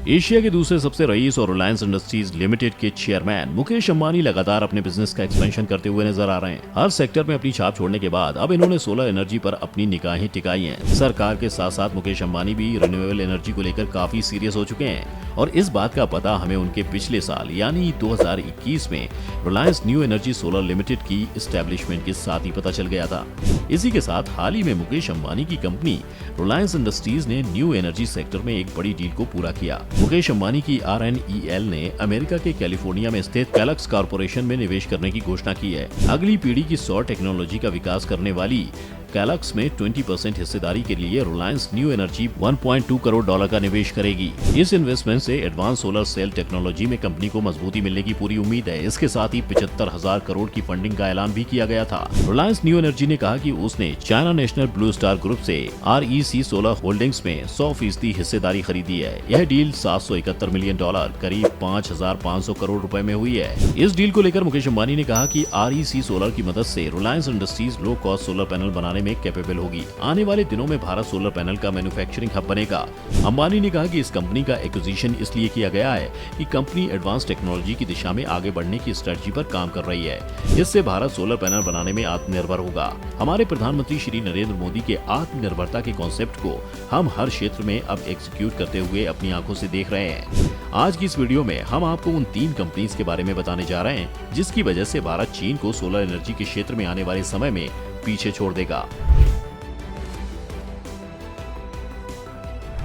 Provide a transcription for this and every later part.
Asia के दूसरे सबसे रईस और रिलायंस इंडस्ट्रीज लिमिटेड के चेयरमैन मुकेश अंबानी लगातार अपने बिजनेस का एक्सपेंशन करते हुए नजर आ रहे हैं। हर सेक्टर में अपनी छाप छोड़ने के बाद अब इन्होंने सोलर एनर्जी पर अपनी निगाहें टिकाई हैं। सरकार के साथ साथ मुकेश अंबानी भी रिन्यूएबल एनर्जी को लेकर काफी सीरियस हो चुके हैं और इस बात का पता हमें उनके पिछले साल यानी 2021 में Reliance new energy solar limited की एस्टेब्लिशमेंट के साथ ही पता चल गया था। इसी के साथ हाल ही में मुकेश अंबानी की कंपनी रिलायंस इंडस्ट्रीज ने न्यू एनर्जी सेक्टर में एक बड़ी डील को पूरा किया। मुकेश अंबानी की RNEL ने अमेरिका के कैलिफोर्निया में स्थित कैलक्स कॉर्पोरेशन में निवेश करने की घोषणा की है। अगली पीढ़ी की सौर टेक्नोलॉजी का विकास करने वाली कैलक्स में 20% हिस्सेदारी के लिए रिलायंस न्यू एनर्जी $1.2 करोड़ का निवेश करेगी। इस इन्वेस्टमेंट से एडवांस सोलर सेल टेक्नोलॉजी में कंपनी को मजबूती मिलने की पूरी उम्मीद है। इसके साथ ही 75,000 करोड़ की फंडिंग का ऐलान भी किया गया था। रिलायंस न्यू एनर्जी ने कहा कि उसने China national blue star group से REC सोलर होल्डिंग्स में 100% हिस्सेदारी खरीदी है। यह डील $771 मिलियन करीब 5,500 करोड़ रुपए में हुई है। इस डील को लेकर मुकेश अंबानी ने कहा कि REC सोलर की मदद से Reliance industries low cost solar panel बनाने में कैपेबल होगी। आने वाले दिनों में भारत सोलर पैनल का मैन्युफैक्चरिंग हब बनेगा। अंबानी ने कहा कि इस कंपनी का एक्विजिशन इसलिए किया गया है कि कंपनी एडवांस टेक्नोलॉजी की दिशा में आगे बढ़ने की स्ट्रेटजी पर काम कर रही है। इससे भारत सोलर पैनल बनाने में आत्मनिर्भर होगा। हमारे प्रधानमंत्री श्री नरेंद्र मोदी के आत्मनिर्भरता के कॉन्सेप्ट को हम हर क्षेत्र में अब एग्जीक्यूट करते हुए अपनी आंखों से देख रहे हैं। आज की इस वीडियो में हम आपको उन 3 कंपनीज के बारे में बताने जा रहे हैं जिसकी वजह से भारत चीन को सोलर एनर्जी के क्षेत्र में आने वाले समय में पीछे छोड़ देगा।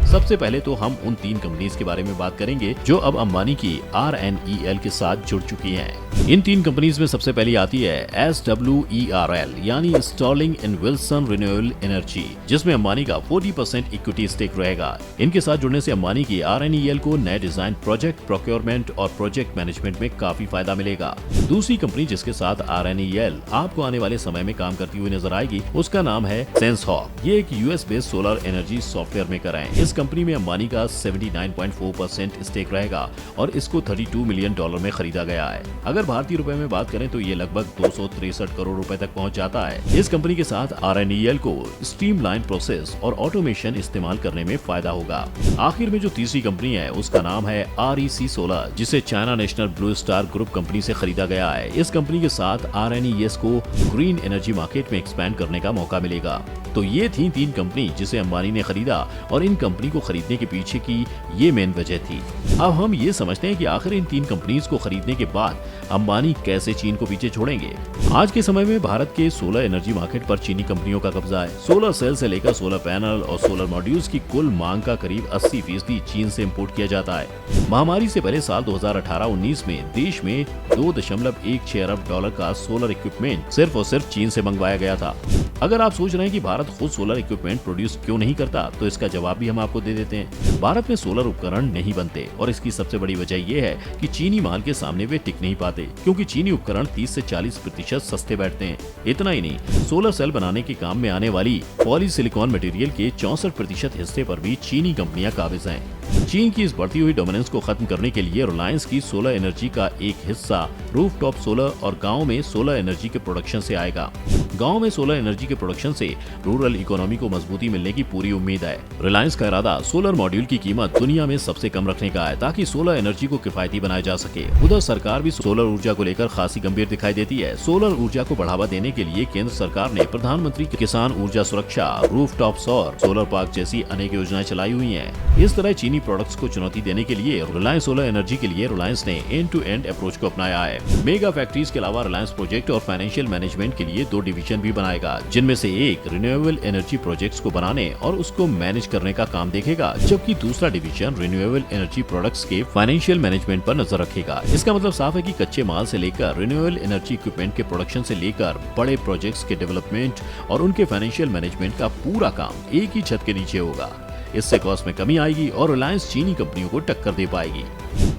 सबसे पहले तो हम उन 3 कंपनीज के बारे में बात करेंगे जो अब अंबानी की RNEL के साथ जुड़ चुकी हैं। इन 3 कंपनीज में सबसे पहली आती है SWERL यानी Sterling and Wilson renewable energy, जिसमें अंबानी का 40% इक्विटी स्टेक रहेगा। इनके साथ जुड़ने से अंबानी की RNEL को नए डिजाइन, प्रोजेक्ट प्रोक्योरमेंट और प्रोजेक्ट मैनेजमेंट में काफी फायदा मिलेगा। दूसरी कंपनी जिसके साथ RNEL आपको आने वाले समय में काम करती हुई नजर आएगी उसका नाम है सेंसहॉक। ये एक US based solar energy software maker है। इस कंपनी में अंबानी का 79.4% स्टेक रहेगा और इसको $32 मिलियन में खरीदा गया है। अगर भारतीय रुपए में बात करें तो ये लगभग 263 करोड़ रुपए तक पहुंच जाता है। इस कंपनी के साथ RNEL को स्ट्रीमलाइन प्रोसेस और ऑटोमेशन इस्तेमाल करने में फायदा होगा। आखिर में जो तीसरी कंपनी है उसका नाम है REC सोलर, जिसे China national blue star group company से खरीदा गया है। इस कंपनी के साथ RNES को ग्रीन एनर्जी मार्केट में एक्सपैंड करने का मौका मिलेगा। तो ये थी 3 कंपनी जिसे अंबानी ने खरीदा और इन कंपनी को खरीदने के पीछे की ये मेन वजह थी। अब हम ये समझते हैं कि आखिर इन 3 कंपनीज को खरीदने के बाद अंबानी कैसे चीन को पीछे छोड़ेंगे। आज के समय में भारत के सोलर एनर्जी मार्केट पर चीनी कंपनियों का कब्जा है। सोलर सेल से लेकर सोलर पैनल और सोलर मॉड्यूल्स की कुल मांग का करीब 80% चीन से इम्पोर्ट किया जाता है। महामारी से पहले साल 2018-19 में देश में $2.16 अरब का सोलर इक्विपमेंट सिर्फ और सिर्फ चीन से मंगवाया गया था। अगर आप सोच रहे हैं कि भारत खुद सोलर इक्विपमेंट प्रोड्यूस क्यों नहीं करता, तो इसका जवाब भी हम आपको दे देते हैं। भारत में सोलर उपकरण नहीं बनते और इसकी सबसे बड़ी वजह यह है कि चीनी माल के सामने वे टिक नहीं पाते, क्योंकि चीनी उपकरण 30 से 40% सस्ते बैठते हैं। इतना ही नहीं, सोलर सेल बनाने के काम में आने वाली पॉलीसिलिकॉन मटेरियल के 64% हिस्से पर भी चीनी कंपनियां काबिज हैं। चीन की इस बढ़ती हुई डोमिनेंस को खत्म करने के लिए रिलायंस की सोलर एनर्जी का एक हिस्सा रूफटॉप सोलर और गांव में सोलर एनर्जी के प्रोडक्शन से आएगा। गांव में सोलर एनर्जी के प्रोडक्शन से रूरल इकोनॉमी को मजबूती मिलने की पूरी उम्मीद है। रिलायंस का इरादा सोलर मॉड्यूल की कीमत दुनिया में सबसे कम रखने का है ताकि सोलर एनर्जी को किफायती बनाया जा सके। उधर सरकार भी सोलर ऊर्जा को लेकर खासी गंभीर दिखाई देती है। सोलर ऊर्जा को बढ़ावा देने के लिए केंद्र सरकार ने प्रधानमंत्री किसान ऊर्जा सुरक्षा, रूफटॉप सौर, सोलर पार्क जैसी अनेक योजनाएं चलाई हुई हैं। इस तरह चीनी प्रोडक्ट्स को चुनौती देने के लिए रिलायंस सोलर एनर्जी के लिए रिलायंस ने एंड टू एंड अप्रोच को अपनाया है। मेगा फैक्ट्रीज के अलावा रिलायंस प्रोजेक्ट और फाइनेंशियल मैनेजमेंट के लिए 2 डिवीजन भी बनाएगा, जिनमें से एक रिन्यूएबल एनर्जी प्रोजेक्ट्स को बनाने और उसको मैनेज करने का काम देखेगा, जबकि दूसरा डिवीजन रिन्यूएबल एनर्जी प्रोडक्ट्स के फाइनेंशियल मैनेजमेंट पर नजर रखेगा। इसका मतलब साफ है कि कच्चे माल से लेकर रिन्यूएबल एनर्जी इक्विपमेंट के प्रोडक्शन से लेकर बड़े प्रोजेक्ट्स के डेवलपमेंट और उनके फाइनेंशियल मैनेजमेंट का पूरा काम एक ही छत के नीचे होगा। इससे कॉस्ट में कमी आएगी और रिलायंस चीनी कंपनियों को टक्कर दे पाएगी।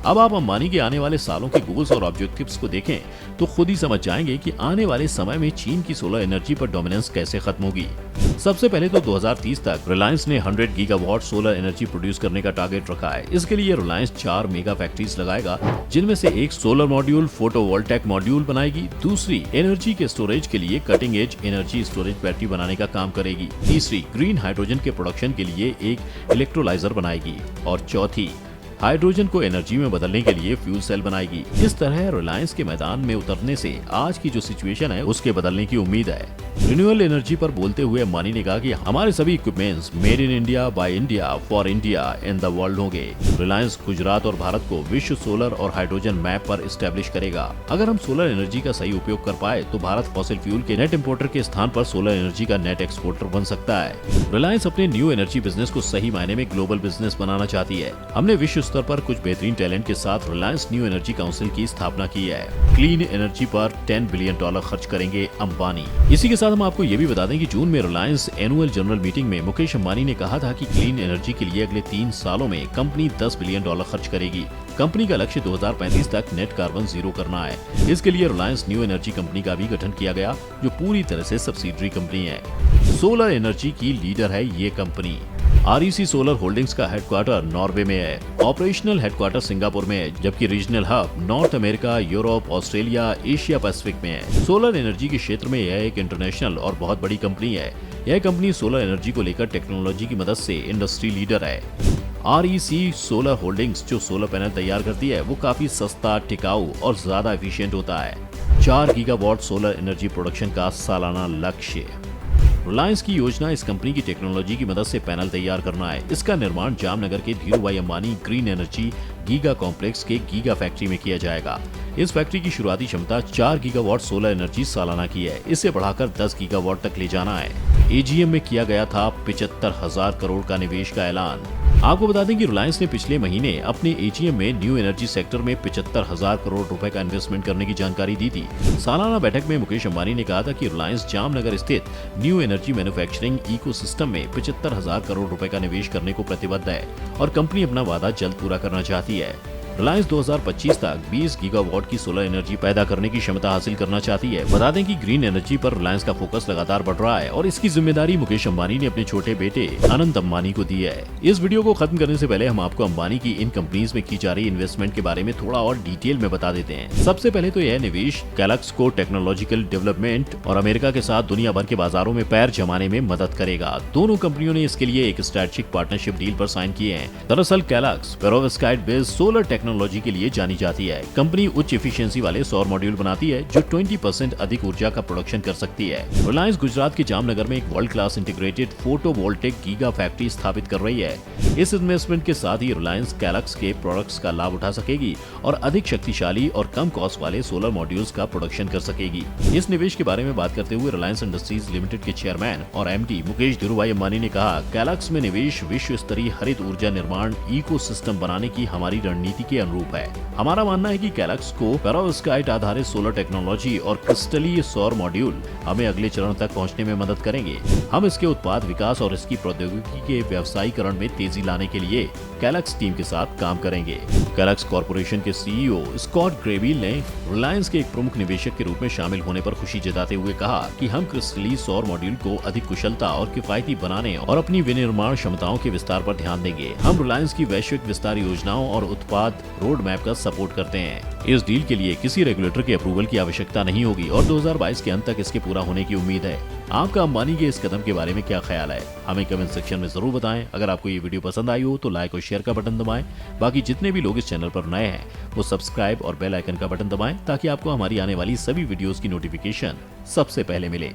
अब आप अंबानी के आने वाले सालों के गोल्स और ऑब्जेक्टिव्स को देखें तो खुद ही समझ जाएंगे कि आने वाले समय में चीन की सोलर एनर्जी पर डोमिनेंस कैसे खत्म होगी। सबसे पहले तो 2030 तक रिलायंस ने 100 गीगावाट सोलर एनर्जी प्रोड्यूस करने का टारगेट रखा है। इसके लिए रिलायंस 4 मेगा फैक्ट्रीज लगाएगा, जिनमें से एक सोलर मॉड्यूल फोटोवोल्टेक मॉड्यूल बनाएगी, दूसरी एनर्जी के स्टोरेज के लिए cutting edge energy storage battery बनाने का काम करेगी, तीसरी ग्रीन हाइड्रोजन के प्रोडक्शन के लिए एक इलेक्ट्रोलाइजर बनाएगी और चौथी हाइड्रोजन को एनर्जी में बदलने के लिए फ्यूल सेल बनाएगी। इस तरह रिलायंस के मैदान में उतरने से आज की जो सिचुएशन है उसके बदलने की उम्मीद है। रिन्यूएबल एनर्जी पर बोलते हुए अंबानी ने कहा कि हमारे सभी equipments made in India by India for India in the world होंगे। रिलायंस गुजरात और भारत को विश्व सोलर और हाइड्रोजन मैप पर इस्टेब्लिश करेगा। अगर हम सोलर एनर्जी का सही उपयोग कर पाए तो भारत फॉसिल फ्यूल के नेट इंपोर्टर के स्थान पर सोलर एनर्जी का नेट एक्सपोर्टर बन सकता है। रिलायंस अपने न्यू एनर्जी बिजनेस को सही मायने में ग्लोबल बिजनेस बनाना चाहती है। हमने विश्व स्तर पर कुछ बेहतरीन टैलेंट के साथ रिलायंस न्यू एनर्जी काउंसिल की स्थापना की है। क्लीन एनर्जी पर $10 बिलियन खर्च करेंगे अंबानी। इसी के साथ हम आपको ये भी बता दें कि जून में रिलायंस एनुअल जनरल मीटिंग में मुकेश अंबानी ने कहा था कि क्लीन एनर्जी के लिए अगले 3 सालों में कंपनी $10 बिलियन खर्च करेगी। कंपनी का लक्ष्य 2035 तक नेट कार्बन जीरो करना है। इसके लिए रिलायंस न्यू एनर्जी कंपनी का भी गठन किया गया, जो पूरी तरह से सब्सिडरी कंपनी है। सोलर एनर्जी की लीडर है ये कंपनी। REC सोलर होल्डिंग्स का हेडक्वार्टर नॉर्वे में है। ऑपरेशनल हेडक्वार्टर सिंगापुर में है, जबकि regional hub north America, Europe, Australia, Asia Pacific में है। सोलर एनर्जी के क्षेत्र में यह एक इंटरनेशनल और बहुत बड़ी कंपनी है। यह कंपनी सोलर एनर्जी को लेकर टेक्नोलॉजी की मदद से इंडस्ट्री लीडर है। REC सोलर होल्डिंग्स जो सोलर पैनल तैयार करती है वो काफी सस्ता, टिकाऊ और ज्यादा एफिशिएंट होता है। 4 गीगावाट सोलर एनर्जी प्रोडक्शन का सालाना लक्ष्य। रिलायंस की योजना इस कंपनी की टेक्नोलॉजी की मदद से पैनल तैयार करना है। इसका निर्माण जामनगर के Dhirubhai Ambani green energy giga complex के गीगा फैक्ट्री में किया जाएगा। इस फैक्ट्री की शुरुआती क्षमता 4 गीगावाट सोलर एनर्जी सालाना की है। इसे बढ़ाकर 10 गीगावाट तक ले जाना है। AGM में किया गया था 75,000 करोड़ का निवेश का ऐलान। आपको बता दें कि रिलायंस ने पिछले महीने अपने AGM में न्यू एनर्जी सेक्टर में 75,000 करोड़ रुपए का इन्वेस्टमेंट करने की जानकारी दी थी। सालाना बैठक में मुकेश अंबानी ने कहा था कि रिलायंस जामनगर स्थित न्यू एनर्जी मैन्युफैक्चरिंग इकोसिस्टम में 75,000 करोड़ रुपए का निवेश करने को प्रतिबद्ध है और कंपनी अपना वादा जल्द पूरा करना चाहती है। रिलायंस 2025 तक 20 गीगावाट की सोलर एनर्जी पैदा करने की क्षमता हासिल करना चाहती है। बता दें कि ग्रीन एनर्जी पर रिलायंस का फोकस लगातार बढ़ रहा है और इसकी जिम्मेदारी मुकेश अंबानी ने अपने छोटे बेटे अनंत अंबानी को दी है। इस वीडियो को खत्म करने से पहले हम आपको अंबानी की इन कंपनीज में की जा रही इन्वेस्टमेंट के बारे में थोड़ा और डिटेल में बता देते हैं। सबसे पहले तो यह निवेश कैलक्स को टेक्नोलॉजिकल डेवलपमेंट और अमेरिका के साथ दुनिया भर के बाजारों में पैर जमाने में मदद करेगा। दोनों कंपनियों ने इसके लिए एक स्ट्रेटेजिक पार्टनरशिप डील पर साइन किए हैं। दरअसल calyx perovskite based solar technology के लिए जानी जाती है। कंपनी उच्च एफिशिएंसी वाले सौर मॉड्यूल बनाती है जो 20% अधिक ऊर्जा का प्रोडक्शन कर सकती है। रिलायंस गुजरात के जामनगर में एक world class integrated photovoltaic giga factory स्थापित कर रही है। इस इन्वेस्टमेंट के साथ ही रिलायंस कैलक्स के प्रोडक्ट्स का लाभ उठा सकेगी और अधिक शक्तिशाली और कम कॉस्ट वाले सोलर मॉड्यूल्स का प्रोडक्शन कर सकेगी। इस निवेश के बारे में बात करते हुए रिलायंस इंडस्ट्रीज लिमिटेड के चेयरमैन और MD मुकेश धीरूभाई अंबानी ने कहा, कैलक्स में निवेश विश्व स्तरीय हरित ऊर्जा निर्माण इकोसिस्टम बनाने की हमारी रणनीति के अनुरूप है। हमारा मानना है कि कैलक्स को पेरोवस्काइट आधारित सोलर टेक्नोलॉजी और क्रिस्टलीय सौर मॉड्यूल हमें अगले चरण तक पहुंचने में मदद करेंगे। हम इसके उत्पाद विकास और इसकी प्रौद्योगिकी के व्यवसायीकरण में तेजी लाने के लिए कैलक्स टीम के साथ काम करेंगे। कैलक्स कॉर्पोरेशन के CEO स्कॉट ग्रेविल ने रिलायंस के एक प्रमुख निवेशक के रूप में शामिल होने पर खुशी जताते हुए कहा कि हम क्रिस्टलीय सौर मॉड्यूल को अधिक कुशलता और किफायती बनाने और अपनी विनिर्माण क्षमताओं के विस्तार पर ध्यान देंगे। हम रिलायंस की वैश्विक विस्तार योजनाओं और उत्पाद रोड मैप का सपोर्ट करते हैं। इस डील के लिए किसी रेगुलेटर के अप्रूवल की आवश्यकता नहीं होगी और 2022 के अंत तक इसके पूरा होने की उम्मीद है। आपका अंबानी के इस कदम के बारे में क्या ख्याल है, हमें कमेंट सेक्शन में जरूर बताएं। अगर आपको ये वीडियो पसंद आई हो तो लाइक और शेयर का बटन दबाएं। बाकी जितने भी लोग इस चैनल पर नए हैं वो सब्सक्राइब और बेल आइकन का बटन दबाएं ताकि आपको हमारी आने वाली सभी वीडियोस की नोटिफिकेशन सबसे पहले मिले।